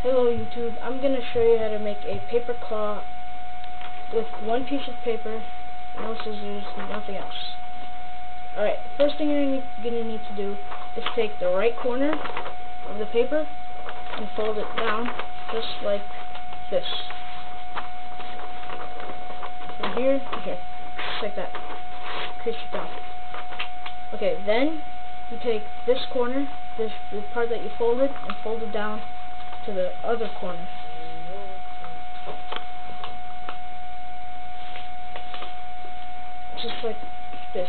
Hello YouTube, I'm going to show you how to make a paper claw with one piece of paper, no scissors, nothing else. Alright, first thing you're going to need to do is take the right corner of the paper and fold it down just like this. From here to here, just like that. Crease it down. Okay, then you take this corner, the part that you folded, and fold it down to the other corner. Just like this.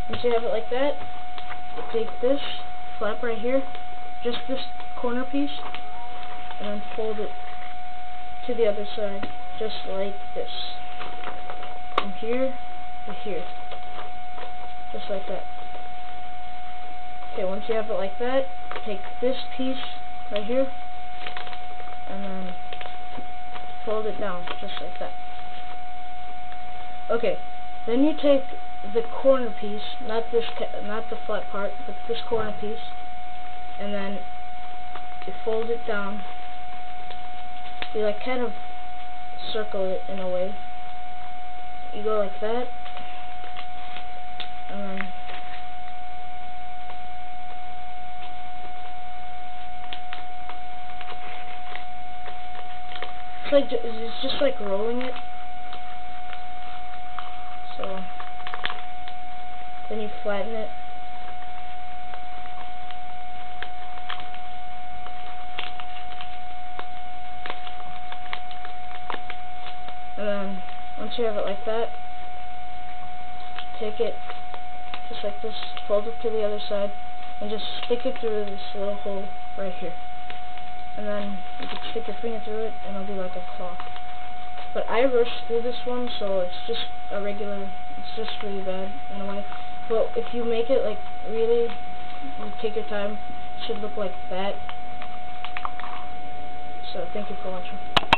Once you have it like that, take this flap right here, just this corner piece, and then fold it to the other side, just like this. From here to here. Just like that. Okay, once you have it like that, take this piece right here and then fold it down just like that. Okay, then you take the corner piece, not the flat part, but this corner piece, and then you fold it down. You like kind of circle it in a way. You go like that, and then it's just like rolling it. So then you flatten it. And then once you have it like that, take it just like this, fold it to the other side, and just stick it through this little hole right here. And then you can stick your finger through it and it'll be like a claw. But I rushed through this one, so it's just a regular, it's just really bad in a way. But if you make it like really, you take your time, it should look like that. So thank you for watching.